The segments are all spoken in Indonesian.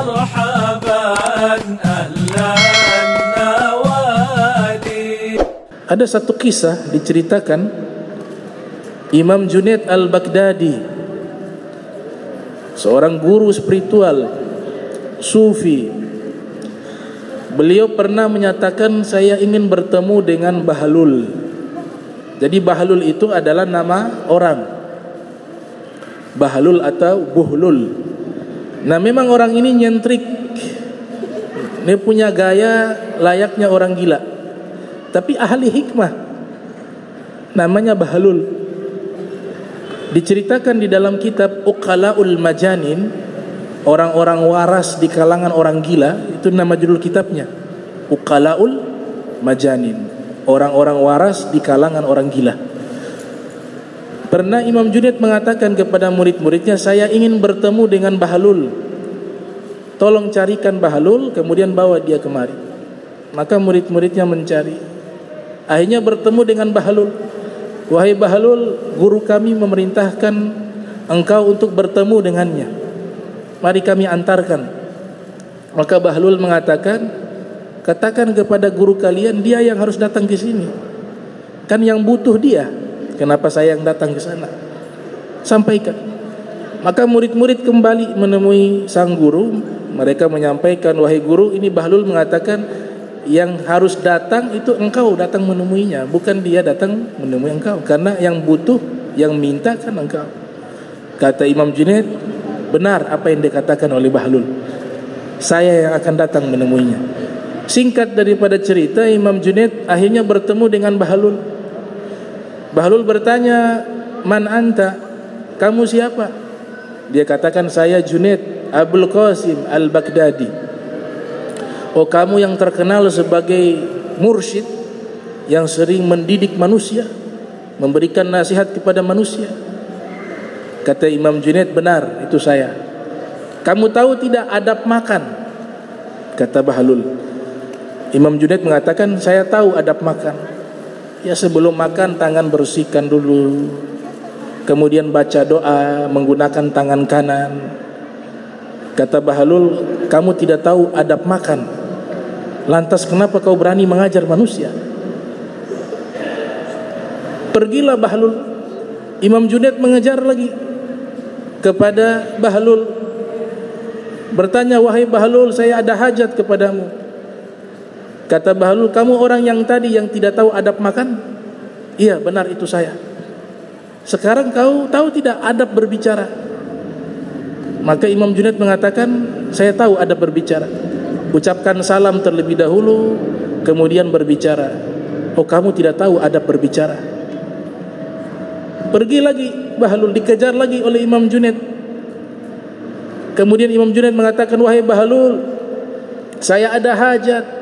مرحبا أهلا النوادي. Ada satu kisah diceritakan Imam Junaid al-Baghdadi, seorang guru spiritual sufi. Beliau pernah menyatakan, saya ingin bertemu dengan Bahlul. Jadi Bahlul itu adalah nama orang, Bahlul atau Buhlul. Nah, memang orang ini nyentrik, dia punya gaya layaknya orang gila, tapi ahli hikmah, namanya Bahlul. Diceritakan di dalam kitab Uqalaul Majanin, orang-orang waras di kalangan orang gila, itu nama judul kitabnya, Uqalaul Majanin, orang-orang waras di kalangan orang gila. Pernah Imam Junaid mengatakan kepada murid-muridnya, saya ingin bertemu dengan Bahlul, tolong carikan Bahlul, kemudian bawa dia kemari. Maka murid-muridnya mencari, akhirnya bertemu dengan Bahlul. Wahai Bahlul, guru kami memerintahkan engkau untuk bertemu dengannya, mari kami antarkan. Maka Bahlul mengatakan, katakan kepada guru kalian, dia yang harus datang ke sini, kan yang butuh dia, kenapa saya yang datang ke sana? Sampaikan. Maka murid-murid kembali menemui sang guru, mereka menyampaikan, wahai guru, ini Bahlul mengatakan yang harus datang itu engkau datang menemuinya, bukan dia datang menemui engkau, karena yang butuh, yang minta kan engkau. Kata Imam Junaid, benar apa yang dikatakan oleh Bahlul, saya yang akan datang menemuinya. Singkat daripada cerita, Imam Junaid akhirnya bertemu dengan Bahlul. Bahlul bertanya, man anta, kamu siapa? Dia katakan, saya Junaid Abul Qasim al-Baghdadi. Oh, kamu yang terkenal sebagai mursyid yang sering mendidik manusia, memberikan nasihat kepada manusia. Kata Imam Junaid, benar, itu saya. Kamu tahu tidak adab makan? Kata Bahlul. Imam Junaid mengatakan, saya tahu adab makan. Ya, sebelum makan tangan bersihkan dulu, kemudian baca doa menggunakan tangan kanan. Kata Bahlul, kamu tidak tahu adab makan, lantas kenapa kau berani mengajar manusia? Pergilah Bahlul. Imam Junaid mengejar lagi kepada Bahlul, bertanya, wahai Bahlul, saya ada hajat kepadamu. Kata Bahlul, kamu orang yang tadi yang tidak tahu adab makan? Iya, benar, itu saya. Sekarang kau tahu tidak adab berbicara? Maka Imam Junaid mengatakan, saya tahu adab berbicara. Ucapkan salam terlebih dahulu, kemudian berbicara. Oh, kamu tidak tahu adab berbicara. Pergi lagi Bahlul, dikejar lagi oleh Imam Junaid. Kemudian Imam Junaid mengatakan, wahai Bahlul, saya ada hajat,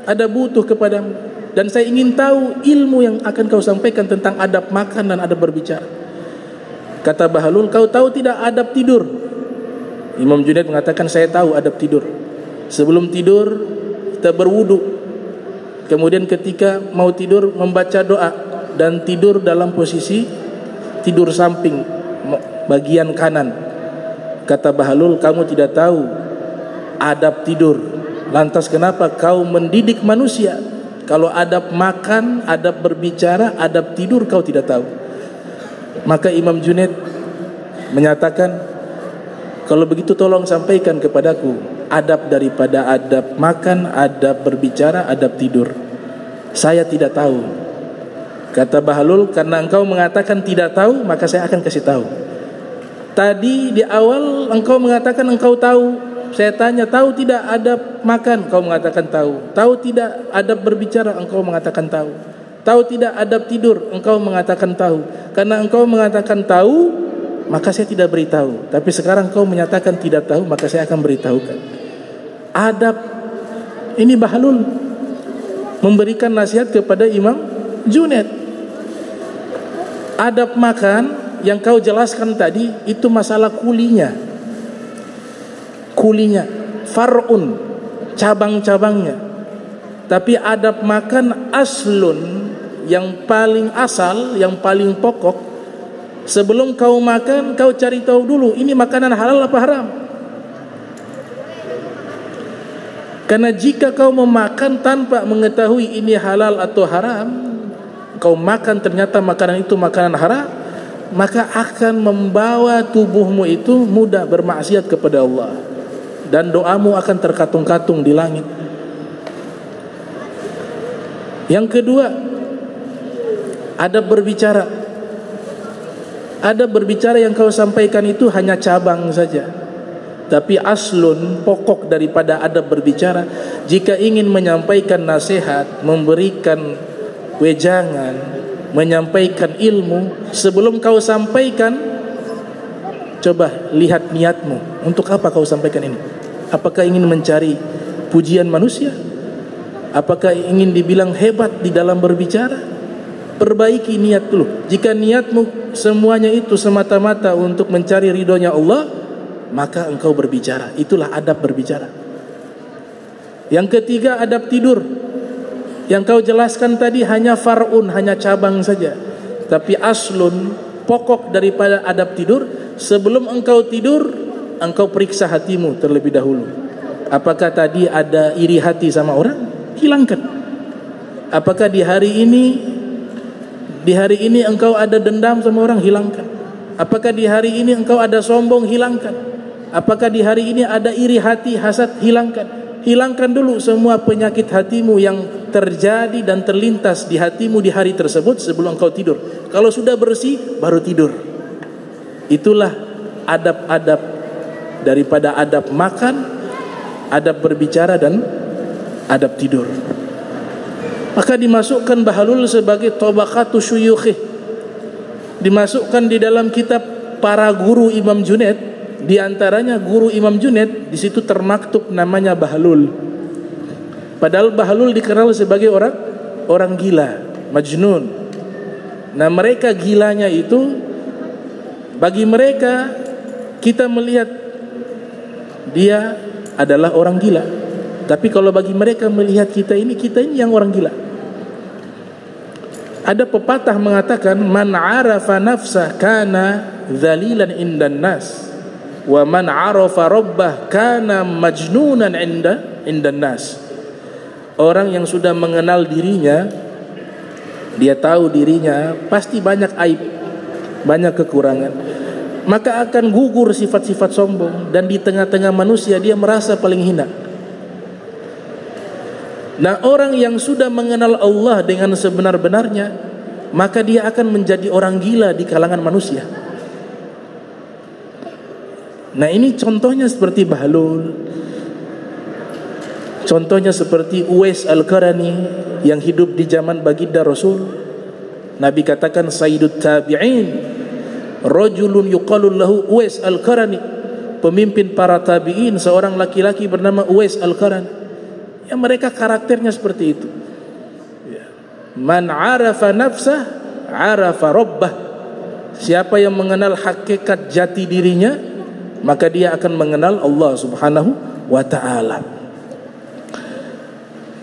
ada butuh kepadamu, dan saya ingin tahu ilmu yang akan kau sampaikan tentang adab makan dan adab berbicara. Kata Bahlul, kau tahu tidak adab tidur? Imam Junaid mengatakan, saya tahu adab tidur. Sebelum tidur kita berwudu, kemudian ketika mau tidur membaca doa, dan tidur dalam posisi tidur samping bagian kanan. Kata Bahlul, kamu tidak tahu adab tidur, lantas kenapa kau mendidik manusia? Kalau adab makan, adab berbicara, adab tidur kau tidak tahu. Maka Imam Junaid menyatakan, kalau begitu tolong sampaikan kepadaku adab daripada adab makan, adab berbicara, adab tidur. Saya tidak tahu. Kata Bahlul, karena engkau mengatakan tidak tahu, maka saya akan kasih tahu. Tadi di awal engkau mengatakan engkau tahu. Saya tanya, tahu tidak adab makan? Engkau mengatakan tahu. Tahu tidak adab berbicara? Engkau mengatakan tahu. Tahu tidak adab tidur? Engkau mengatakan tahu. Karena engkau mengatakan tahu, maka saya tidak beritahu. Tapi sekarang engkau menyatakan tidak tahu, maka saya akan beritahukan. Adab ini Bahlul memberikan nasihat kepada Imam Junaid. Adab makan yang kau jelaskan tadi itu masalah kulinya, far'un, cabang-cabangnya. Tapi adab makan aslun, yang paling asal, yang paling pokok. Sebelum kau makan, kau cari tahu dulu ini makanan halal apa haram. Karena jika kau memakan tanpa mengetahui ini halal atau haram, kau makan ternyata makanan itu makanan haram, maka akan membawa tubuhmu itu mudah bermaksiat kepada Allah, dan doamu akan terkatung-katung di langit. Yang kedua, adab berbicara. Adab berbicara yang kau sampaikan itu hanya cabang saja, tapi aslun, pokok daripada adab berbicara, jika ingin menyampaikan nasihat, memberikan wejangan, menyampaikan ilmu, sebelum kau sampaikan, coba lihat niatmu. Untuk apa kau sampaikan ini? Apakah ingin mencari pujian manusia? Apakah ingin dibilang hebat di dalam berbicara? Perbaiki niat dulu. Jika niatmu semuanya itu semata-mata untuk mencari ridhonya Allah, maka engkau berbicara. Itulah adab berbicara. Yang ketiga, adab tidur. Yang kau jelaskan tadi hanya far'un, hanya cabang saja. Tapi aslun, pokok daripada adab tidur, sebelum engkau tidur, engkau periksa hatimu terlebih dahulu. Apakah tadi ada iri hati sama orang? Hilangkan. Apakah di hari ini engkau ada dendam sama orang? Hilangkan. Apakah di hari ini engkau ada sombong? Hilangkan. Apakah di hari ini ada iri hati, hasad? Hilangkan. Hilangkan dulu semua penyakit hatimu yang terjadi dan terlintas di hatimu di hari tersebut sebelum engkau tidur. Kalau sudah bersih, baru tidur. Itulah adab-adab daripada adab makan, adab berbicara, dan adab tidur. Maka dimasukkan bahlul sebagai tabaqatu syuyukh. Dimasukkan di dalam kitab para guru Imam Junaid. Di antaranya guru Imam Junaid, di situ termaktub namanya bahlul. Padahal bahlul dikenal sebagai orang gila, majnun. Nah, mereka gilanya itu, bagi mereka kita melihat dia adalah orang gila. Tapi kalau bagi mereka melihat kita ini yang orang gila. Ada pepatah mengatakan, man arafa nafsah kana dhalilan indan nas, wa man arafa rabbah kana majnunan indan nas. Orang yang sudah mengenal dirinya, dia tahu dirinya pasti banyak aib, banyak kekurangan, maka akan gugur sifat-sifat sombong, dan di tengah-tengah manusia dia merasa paling hina. Nah, orang yang sudah mengenal Allah dengan sebenar-benarnya, maka dia akan menjadi orang gila di kalangan manusia. Nah, ini contohnya seperti bahlul. Contohnya seperti Uwais Al-Qarani yang hidup di zaman baginda Rasul. Nabi katakan sayyidut tabi'in rajulun yuqalu lahu Uwais Al-Qarani, pemimpin para tabi'in, seorang laki-laki bernama Uwais Al-Qarani. Ya, mereka karakternya seperti itu. Man arafa nafsah arafa rabbah. Siapa yang mengenal hakikat jati dirinya, maka dia akan mengenal Allah Subhanahu wa ta'ala.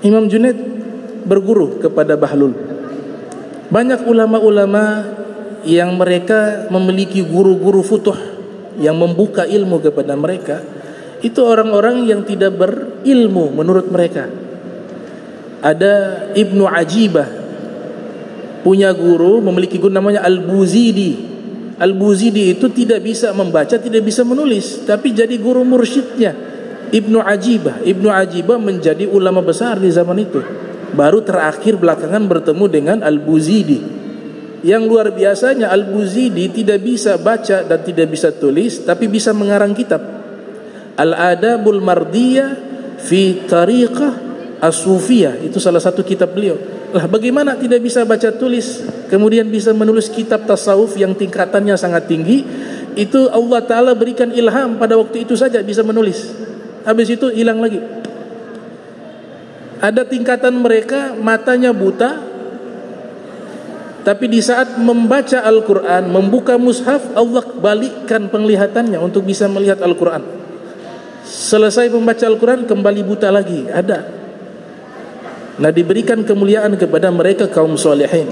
Imam Junaid berguru kepada bahlul. Banyak ulama-ulama yang mereka memiliki guru-guru futuh yang membuka ilmu kepada mereka, itu orang-orang yang tidak berilmu menurut mereka. Ada Ibnu Ajibah, punya guru, memiliki guru namanya Al-Buzidi. Al-Buzidi itu tidak bisa membaca, tidak bisa menulis, tapi jadi guru mursyidnya Ibnu Ajibah. Ibnu Ajibah menjadi ulama besar di zaman itu. Baru terakhir belakangan bertemu dengan Al-Buzidi. Yang luar biasanya, Al-Buzidi tidak bisa baca dan tidak bisa tulis, tapi bisa mengarang kitab. Al-Adabul Mardiyah fi Tariqah As-Sufiyah, itu salah satu kitab beliau. Lah, bagaimana tidak bisa baca tulis kemudian bisa menulis kitab tasawuf yang tingkatannya sangat tinggi? Itu Allah Ta'ala berikan ilham pada waktu itu saja bisa menulis, habis itu hilang lagi. Ada tingkatan mereka matanya buta, tapi di saat membaca Al-Quran, membuka mushaf, Allah balikkan penglihatannya untuk bisa melihat Al-Quran. Selesai membaca Al-Quran kembali buta lagi. Ada. Nah, diberikan kemuliaan kepada mereka kaum solehin.